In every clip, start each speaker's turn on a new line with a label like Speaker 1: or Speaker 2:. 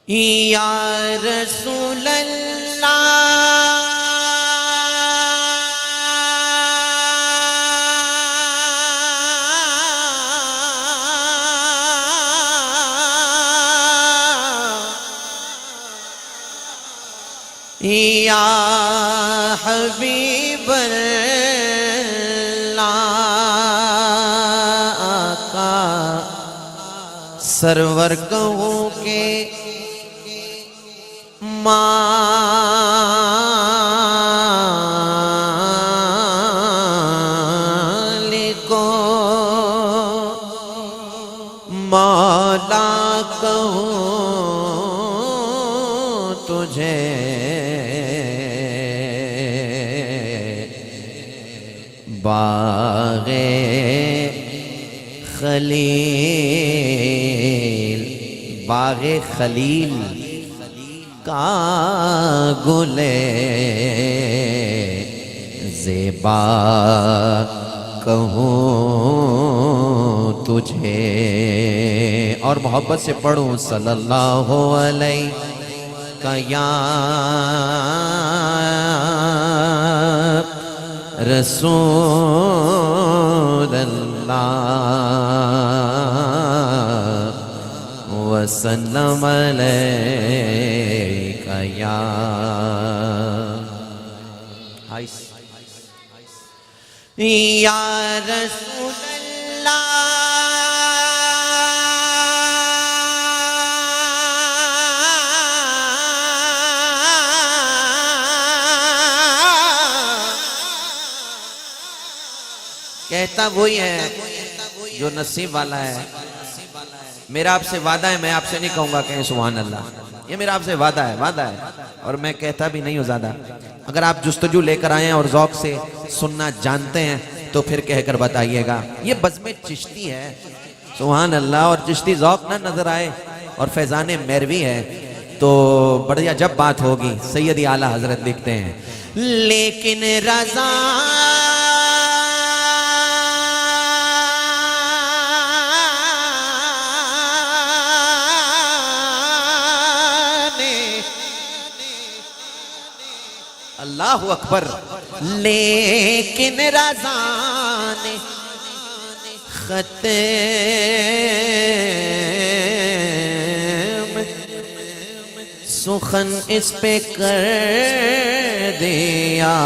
Speaker 1: या रसूल अल्लाह या हबीब अल्लाह आका सरवर कहूँ के मालिको मौला कहूँ तुझे बाग़े खलील बाग़े खलील का गुले ज़ेबा कहूँ तुझे। और मोहब्बत से पढ़ूँ सल्लल्लाहु अलैहि या रसूल अल्लाह वसल्लम अलैका या रसूल कहता वही है जो नसीब वाला है। मेरा आपसे वादा है, मैं आपसे नहीं कहूंगा कहें सुभान अल्लाह, ये मेरा आपसे वादा है और मैं कहता भी नहीं हूँ ज्यादा। अगर आप जुस्तजू लेकर आए हैं और ज़ौक़ से सुनना जानते हैं तो फिर कहकर बताइएगा। ये बज़्म चिश्ती है सुभान अल्लाह, और चिश्ती ज़ौक़ ना नजर आए और फैज़ान मैरवी है तो बढ़िया जब बात होगी। सैयदी आला हजरत लिखते हैं लेकिन रज़ा अल्लाहु अकबर, लेकिन रज़ा ने ख़त्म सुखन इस पे कर दिया।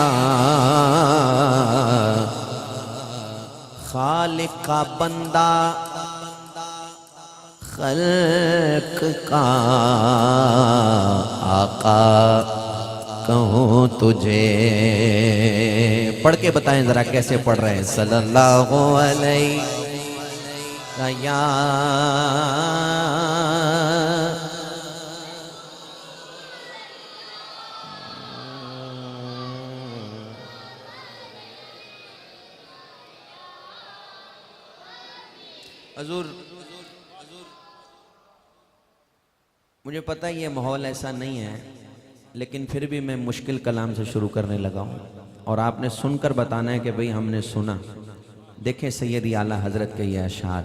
Speaker 1: खालिक का बंदा खल्क का आका कहूँ तुझे। पढ़ के बताएं जरा कैसे पढ़ रहे हैं सल्लल्लाहु अलैहि या हुजूर। मुझे पता है ये माहौल ऐसा नहीं है, लेकिन फिर भी मैं मुश्किल कलाम से शुरू करने लगा हूँ और आपने सुनकर बताना है कि भाई हमने सुना। देखें सैयदी आला हजरत के ये अशार।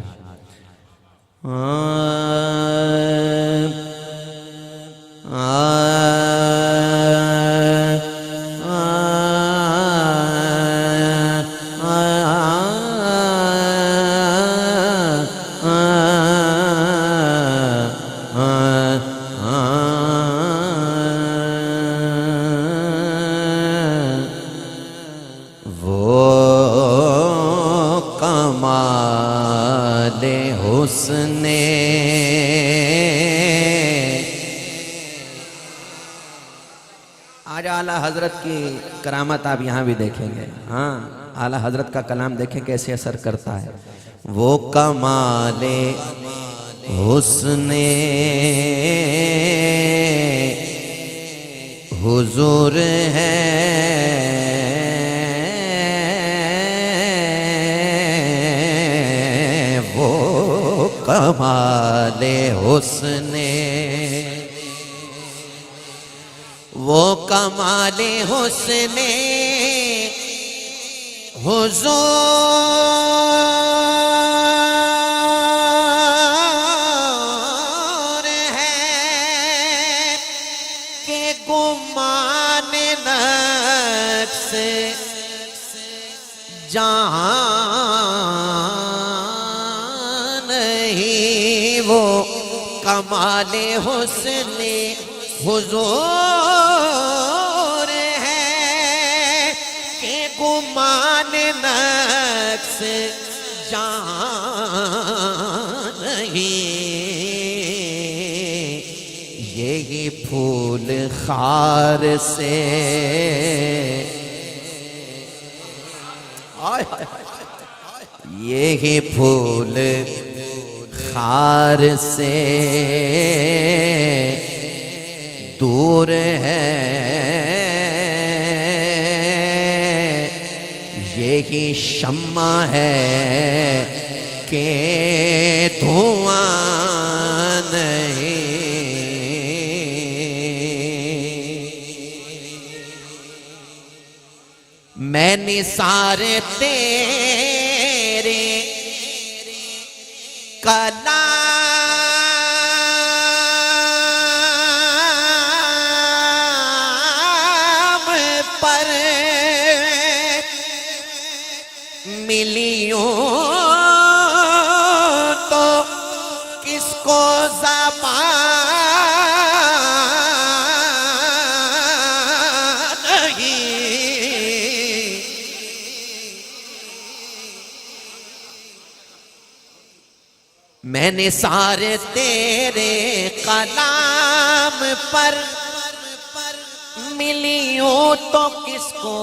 Speaker 1: हुस्ने आज आला हजरत की करामत आप यहाँ भी देखेंगे। हाँ, आला हजरत का कलाम देखें कैसे असर करता है। वो कमाले हुस्ने हुजूर है कमाले हुस्ने, वो कमाले हुस्ने हुजूर है गुमान नक्श जहां नहीं वो कमाले हुस्ने हुजूर है कि गुमान नक्श जहां नहीं यही फूल खार से यही फूल खार से दूर है यही शम्मा है कि धुआं नहीं मैं निसार तेरे कलाम पर मिलियों तो किसको ज़बान नहीं मैंने सारे तेरे कलाम पर मिलियों तो किसको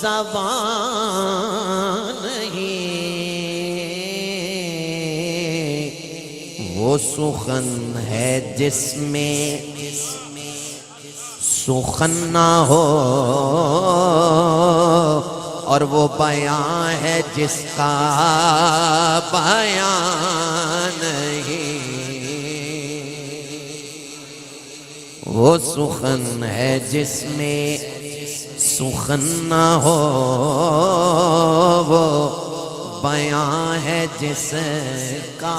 Speaker 1: ज़बान नहीं वो सुखन है जिसमें सुखन ना हो और वो बयां है जिसका बयां नहीं वो सुखन है जिसमें सुखन ना हो वो बयां है जिसका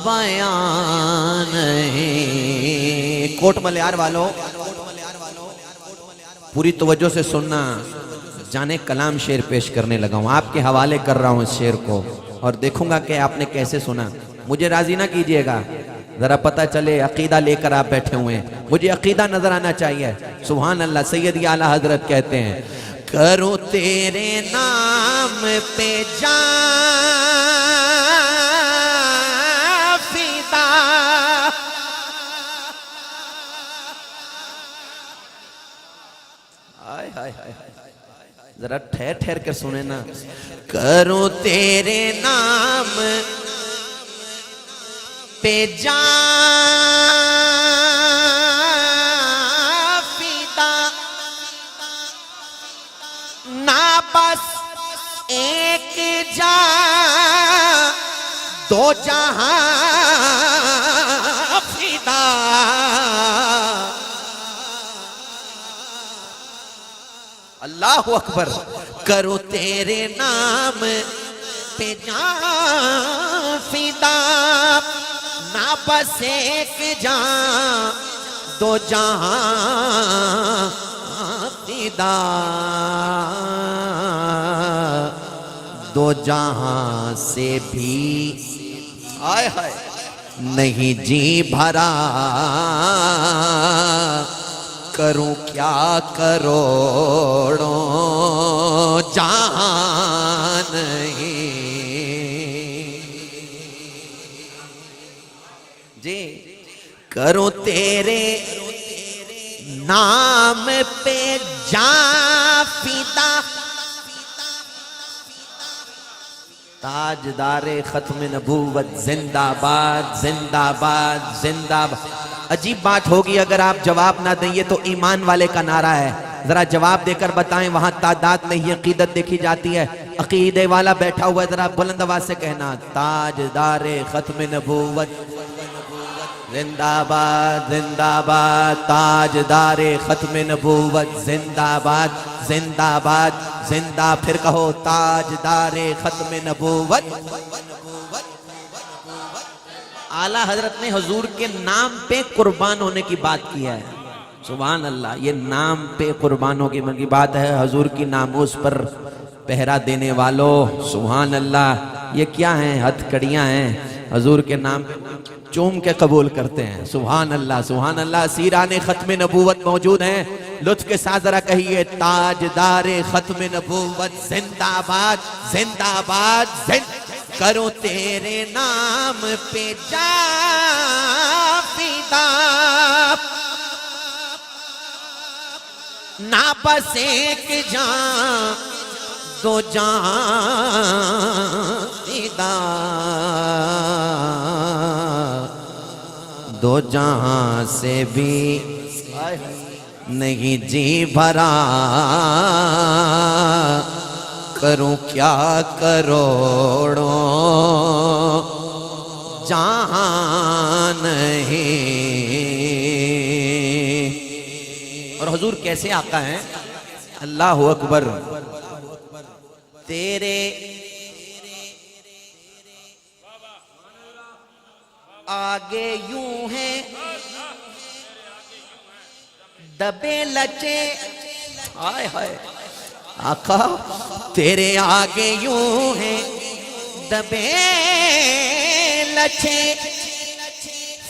Speaker 1: बयां नहीं। कोट मलयार वालों पूरी तवज्जो से सुनना, जाने कलाम शेर पेश करने लगा हूं, आपके हवाले कर रहा हूं इस शेर को और देखूंगा कि आपने कैसे सुना। मुझे राजी ना कीजिएगा, जरा पता चले अकीदा लेकर आप बैठे हुए हैं, मुझे अकीदा नजर आना चाहिए। सुभान अल्लाह। सैयद आला हजरत कहते हैं करो तेरे नाम पे जान फिदा हाय हाय हाय जरा ठहर ठहर कर सुने ना। करो तेरे नाम पे जान फिदा ना बस एक जान दो जहां फिदा अल्लाह अकबर। करो तेरे नाम पे जान फिदा ना बस एक जान दो जहां फिदा दो जहां से भी आय हाय नहीं जी भरा करूं क्या करोड़ों जहां नहीं जी। करो तेरे नाम पे जान फिदा ताजदारे खत्म नबूवत जिंदाबाद जिंदाबाद जिंदाबाद। अजीब बात होगी अगर आप जवाब ना देंगे तो ईमान वाले का नारा है, जरा जवाब देकर बताएं। वहां तादाद नहीं अकीदत देखी जाती है, अकीदे वाला बैठा हुआ है, जरा बुलंद आवाज से कहना ताजदारे खत्म नबूवत जिंदाबाद जिंदाबाद ताजदारे खत्म नबूवत जिंदाबाद जिंदाबाद जिंदा। फिर कहो ताजदारे खत्म नबूवत आला हजरत ने हुजूर के नाम पे कुर्बान होने की बात की है। सुभान अल्लाह, ये नाम पे कुर्बान होने की बात है। हुजूर की नामोस पर पहरा देने वालों, सुभान अल्लाह, ये क्या हैं? हथकड़ियां हैं। हुजूर के नाम पे चूम के कबूल करते हैं। सुभान अल्लाह, सुभान अल्लाह। सीराने खत्म नबूवत मौजूद हैं। लुत्फ के साथ जरा कहिए, ताजदारे खत्म नबूवत जिंदाबाद, जिंदाबाद, करो तेरे नाम पे जा फिदा, ना बस एक जान दो जान फिदा, दो जहां से भी नहीं जी भरा, करूं क्या करोड़ों जहां नहीं। और हुजूर कैसे आका हैं? अल्लाह अकबर। तेरे आगे यूं है दबे लचे, हाय हाय आका तेरे आगे यूं है दबे लचे,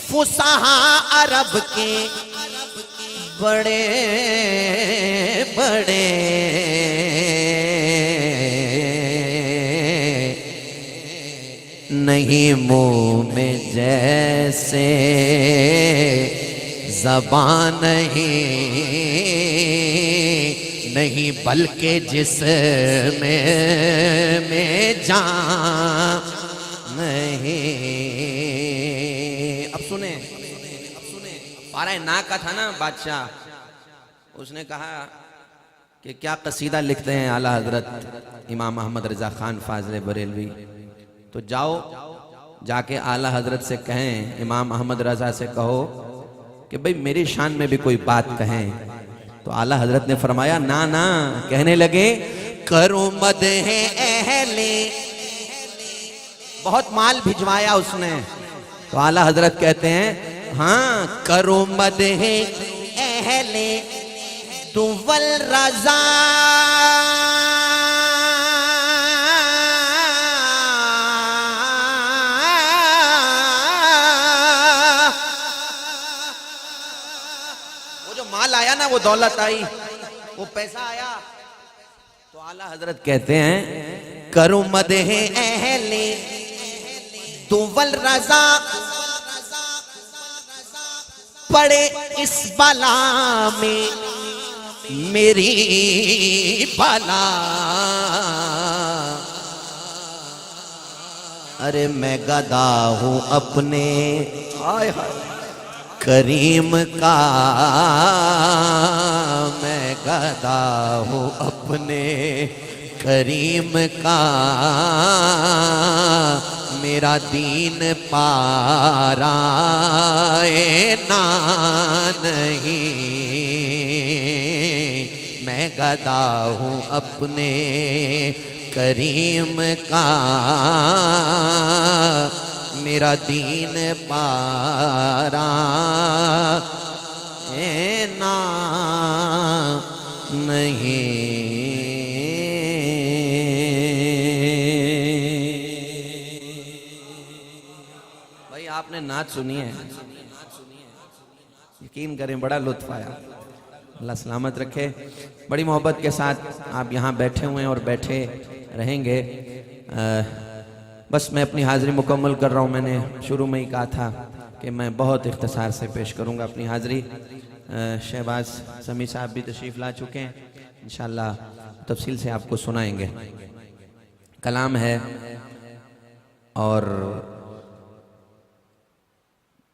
Speaker 1: फुसहा अरब के बड़े बड़े, नहीं मुंह में जैसे ज़बान नहीं बल्कि जिसमें में जान नहीं। अब सुने, पारा ना का था ना बादशाह, उसने कहा कि क्या कसीदा लिखते हैं आला हजरत इमाम अहमद रजा खान फाजले बरेलवी, तो जाओ जाके आला हजरत से कहें, इमाम अहमद रजा से कहो कि भाई मेरी शान में भी कोई बात कहें। तो आला हजरत ने फरमाया ना ना, कहने लगे करो मद है अहले, बहुत माल भिजवाया उसने। तो आला हजरत कहते हैं हाँ करो मद है अहले दुवल रजा, माल आया ना, वो दौलत आई, वो पैसा आया, तो आला हजरत कहते हैं करो मदहे अहले दुवल रजा, पड़े इस बला में मेरी बला, अरे मैं गदा हूं अपने हाय हाय करीम का, मैं गदा हूँ अपने करीम का, मेरा दीन पारा ना नहीं, मैं गदा हूँ अपने करीम का, मेरा दीन पारा ना नहीं। भाई आपने नाच सुनी है, यकीन करें बड़ा लुत्फ आया। अल्लाह सलामत रखे। बड़ी मोहब्बत के साथ आप यहाँ बैठे हुए हैं और बैठे रहेंगे। बस मैं अपनी हाज़िरी मुकम्मल कर रहा हूँ। मैंने शुरू में ही कहा था कि मैं बहुत इख्तिसार से पेश करूँगा अपनी हाज़िरी। शहबाज समी साहब भी तशरीफ़ ला चुके हैं, इंशाअल्लाह तफसील से आपको सुनाएंगे। कलाम है और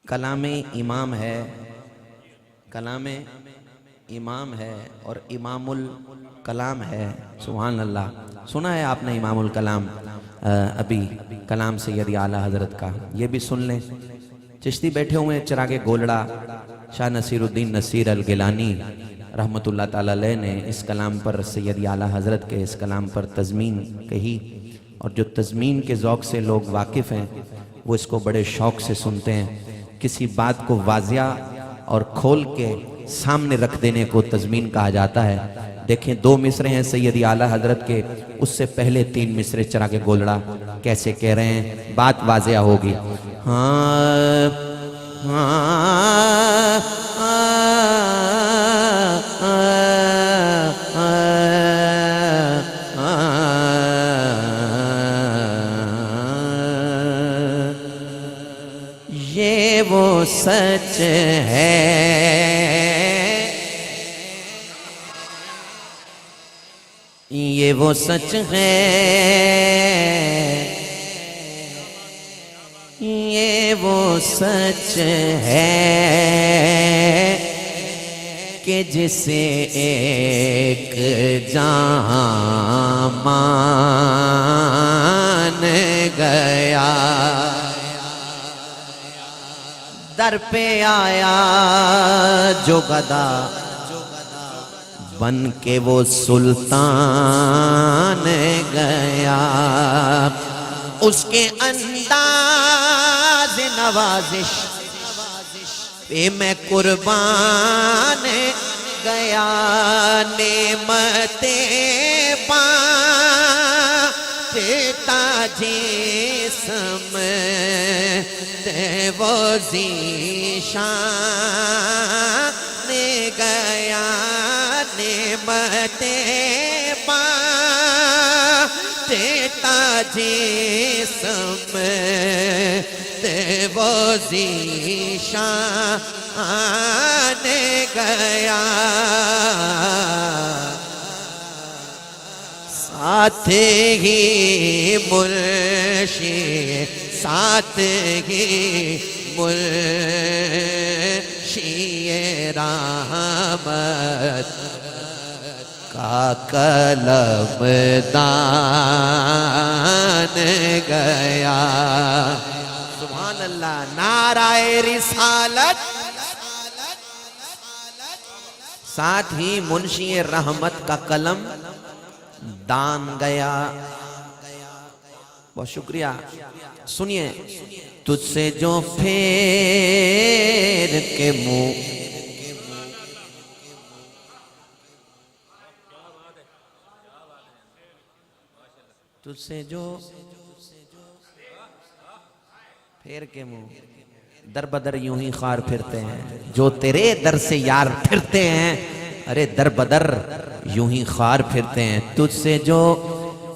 Speaker 1: कलाम इमाम है, कलाम इमाम है और इमामुल कलाम है। सुभान अल्लाह। सुना है आपने इमामुल कलाम? अभी कलाम सैयद आला हजरत का ये भी सुन लें। चिश्ती बैठे हुए हैं चिरागे गोलड़ा, शाह नसीरुद्दीन नसीर अल गिलानी रहमतुल्लाह ताला अलैह ने इस कलाम पर, सैयद आला हजरत के इस कलाम पर तज़मीन कही, और जो तज़मीन के ज़ौक़ से लोग वाकिफ़ हैं वो इसको बड़े शौक से सुनते हैं। किसी बात को वाजिया और खोल के सामने रख देने को तज़मीन कहा जाता है। देखें 2 मिसरे हैं सैयदी आला हजरत के, उससे पहले 3 मिसरे चरा के गोलड़ा कैसे कह रहे हैं, बात वाजिया होगी। हाँ हाँ ये वो सच है, ये वो सच है, ये वो सच है कि जिसे एक जहां मान गया। दर पे आया जो गदा बन के वो सुल्तान गया। उसके अंदाज़ नवाजिश पे मैं कुर्बान गया। नेमते पाता जिस्म वो ज़ीशान गया। नेमते पाता जिस्म वो ज़ीशान गया। साथ ही मुर्शिद, साथ ही मुर्शिद रहमत का कलम दान गया। सुभान अल्लाह। नाराए रिसालत, साथ ही मुंशी रहमत का कलम दान गया। बहुत शुक्रिया। सुनिए, तुझसे जो फेर के मुंह, तुझसे जो फेर के मुंह दर बदर यूं ही खार फिरते हैं। जो तेरे दर से यार फिरते हैं, अरे दर बदर यूं ही खार फिरते हैं। तुझसे जो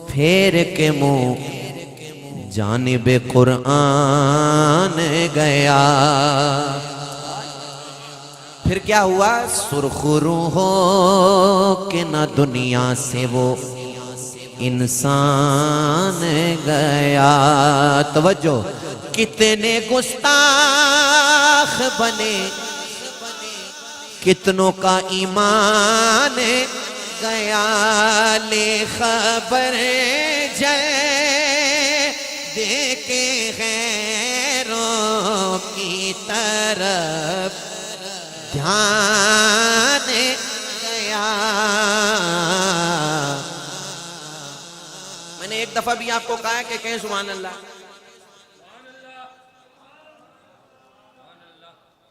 Speaker 1: फेर के मुंह जानिबे कुरान गया। फिर क्या हुआ? सुरखुरू हो कि ना दुनिया से वो इंसान गया। तवज्जो, कितने गुस्ताख बने, कितनों का ईमान गया। ले खबर जय देके गैरों की तरफ ध्यान गया। मैंने एक दफा भी आपको कहा है कि कहें सुभान अल्लाह।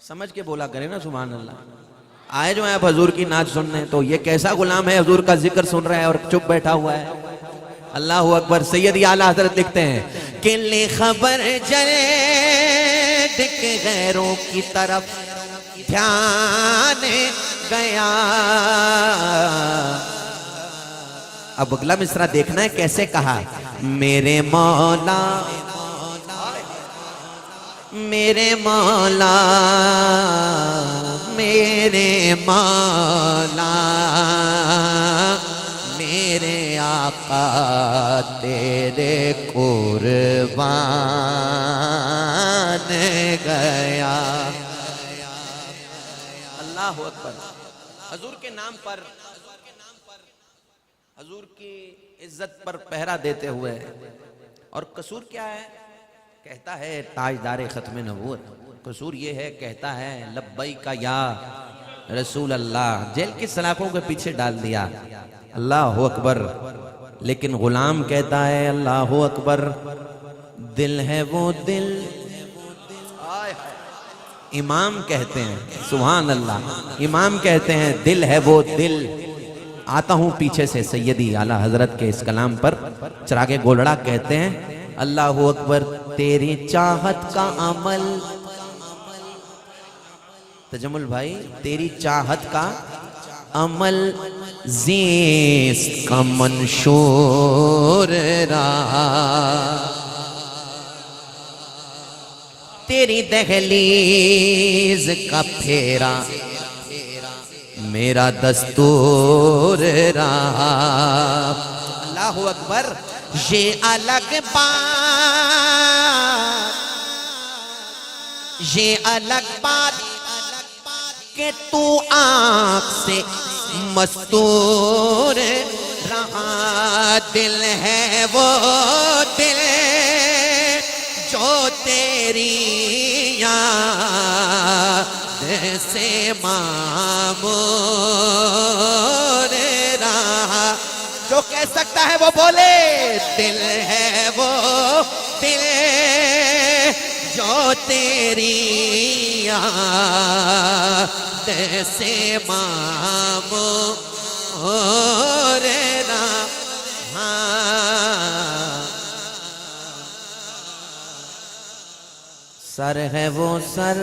Speaker 1: समझ के बोला करें ना सुभान अल्लाह। आए जो है आप हजूर की नाच सुनने, तो ये कैसा गुलाम है हजूर का जिक्र सुन रहा है और चुप बैठा हुआ है। अल्लाह अकबर। सैयदी आला हजरत लिखते हैं कि ले खबर जरे दिख गैरों की तरफ ध्यान गया। अब अगला मिसरा देखना है कैसे कहा। मेरे मौला, मेरे मौला, मेरे मौला, मेरे आका तेरे कुर्बान गया। अल्लाह अकबर। हजूर के नाम पर, हजूर की इज्जत पर पहरा देते हुए, और कसूर क्या है? कहता है ताजदार खत्म नबूवत, कसूर ये है, कहता है लब्बैक या रसूल अल्लाह। जेल की सलाखों के पीछे डाल दिया। अल्लाह अकबर। लेकिन गुलाम कहता है अल्लाह अकबर। दिल है वो दिल इमाम कहते हैं, सुभान अल्लाह, इमाम कहते हैं दिल है वो दिल। आता हूं पीछे से सैयदी आला हजरत के इस कलाम पर। चिरागे गोलड़ा कहते हैं अल्लाह अकबर, तेरी चाहत का अमल, तजमुल भाई, तेरी चाहत का अमल ज़ीस्त का मंशूर रहा, तेरी दहलीज का फेरा मेरा दस्तूर रहा। अल्लाहु अकबर। ये अलग बात, ये अलग बात कि तू आँख से मस्तूर रहा, दिल है वो दिल जो तेरी याद से मामूर रहा। जो कह सकता है वो बोले, दिल है वो दिल जो तेरी याद से मामूर रहा। सर है वो सर,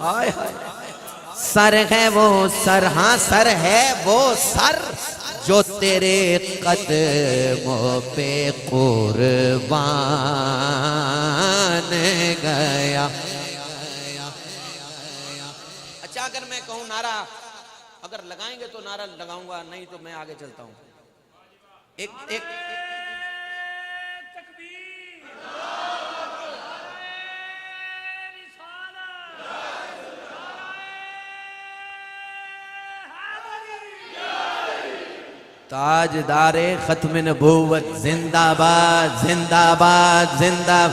Speaker 1: आय हाय, सर है वो सर, हाँ सर है वो सर जो तेरे कदमों पे कुर्बान गया। अच्छा, अगर मैं कहूँ नारा, अगर लगाएंगे तो नारा लगाऊंगा, नहीं तो मैं आगे चलता हूँ। एक एक ताजदारे खत्म नबूवत जिंदाबाद जिंदाबाद जिंदाबाद।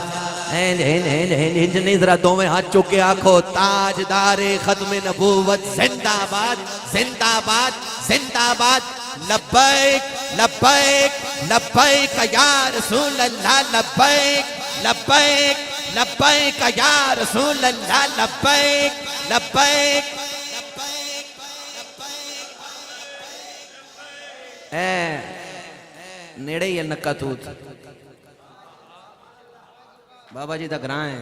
Speaker 1: जरा दो में हाथ चुक के आखो, ताजदारे खत्म नबूवत जिंदाबाद जिंदाबाद जिंदाबाद। लब्बैक लब्बैक लब्बैक या रसूल अल्लाह, लब्बैक लब्बैक लब्बैक या रसूल अल्लाह, लब्बैक लब्बैक। नेड़े ही नक्का तूत बाबा जी दा ग्रां है।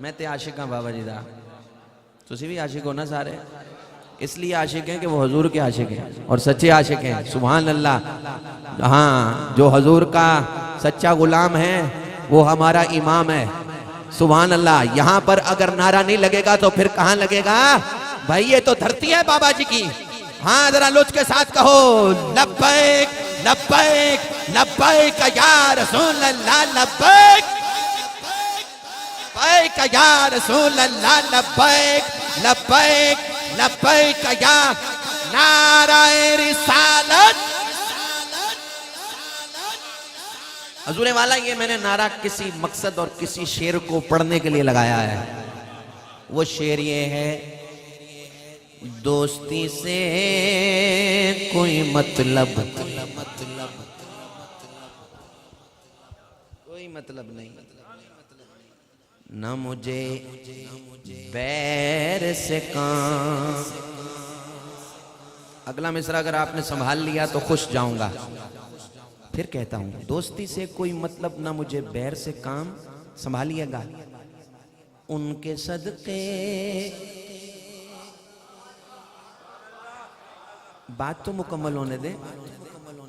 Speaker 1: मैं ते आशिक हाँ बाबा जी दा, तुसी भी आशिक हो ना सारे। इसलिए आशिक हैं कि वो हजूर के आशिक हैं और सच्चे आशिक हैं। सुभान अल्लाह। हाँ, जो हजूर का सच्चा गुलाम है वो हमारा इमाम है। सुभान अल्लाह। यहाँ पर अगर नारा नहीं लगेगा तो फिर कहाँ लगेगा भाई? ये तो धरती है बाबा जी की। हाँ, जरा लुत्फ के साथ कहो, लब्बैक लब्बैक लब्बैक या रसूल अल्लाह, लब्बैक लब्बैक या रसूल अल्लाह, लब्बैक लब्बैक लब्बैक या नाराए रिसालत। हजूर वाला, ये मैंने नारा किसी मकसद और किसी शेर को पढ़ने के लिए लगाया है। वो शेर ये है, दोस्ती से कोई मतलब नहीं, न मुझे बैर से काम। अगला मिसरा अगर आपने संभाल लिया तो खुश जाऊंगा। फिर कहता हूं, दोस्ती से कोई मतलब न मुझे बैर से काम। संभालिएगा। उनके सदके, बात तो मुकम्मल होने दे।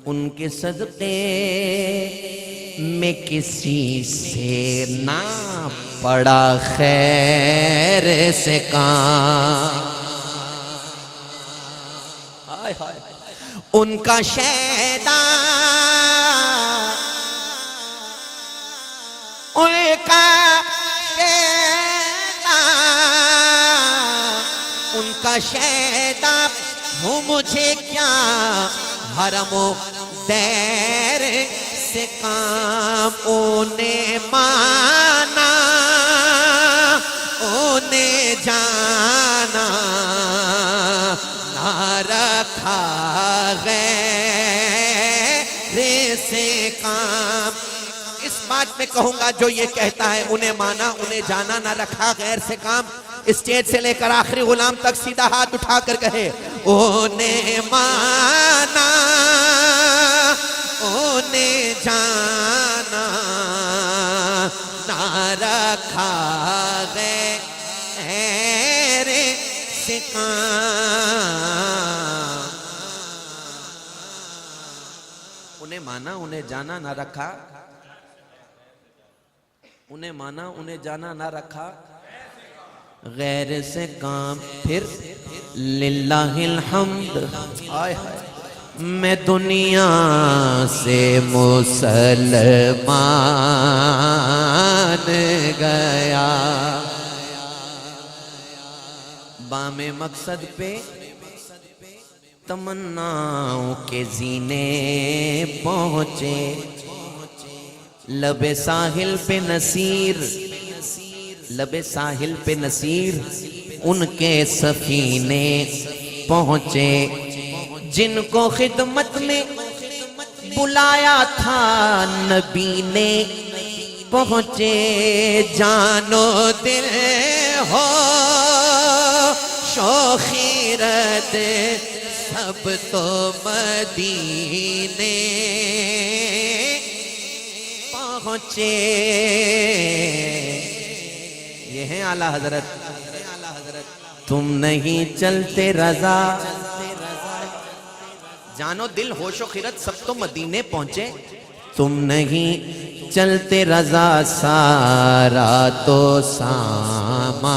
Speaker 1: उनके सदके में किसी से ना पड़ा खैर से काम। हाय हाय। उनका शैदा, उनका शैदा, उनका शैदा हूँ मुझे क्या हरमो दैर से काम। उन्हें माना, उन्हें जाना, ना रखा गैर से काम। इस बात में कहूंगा, जो ये कहता है उन्हें माना, उन्हें जाना, ना रखा गैर से काम, स्टेज से लेकर आखिरी गुलाम तक सीधा हाथ उठाकर कहे, ओने माना ओने जाना ना रखा गैर से काम। उन्हें माना उन्हें जाना ना रखा, उन्हें माना उन्हें जाना ना रखा गैर से काम। फिर लिल्लाहिल हम्द, आय हाय मैं दुनिया से मुसलमान गया, बामे मकसद पे तमन्नाओं के जीने पहुंचे, लबे साहिल पे नसीर, लबे साहिल पे नसीर उनके सफीने पहुंचे, जिनको खिदमत में बुलाया था नबी ने पहुंचे। जानो दिल हो शोखीरत सब तो मदीने पहुंचे। ये हैं आला हजरत। तुम नहीं चलते रजा, जानो दिल होशो खिरत सब तो मदीने पहुंचे। तुम नहीं चलते रजा सारा तो सामान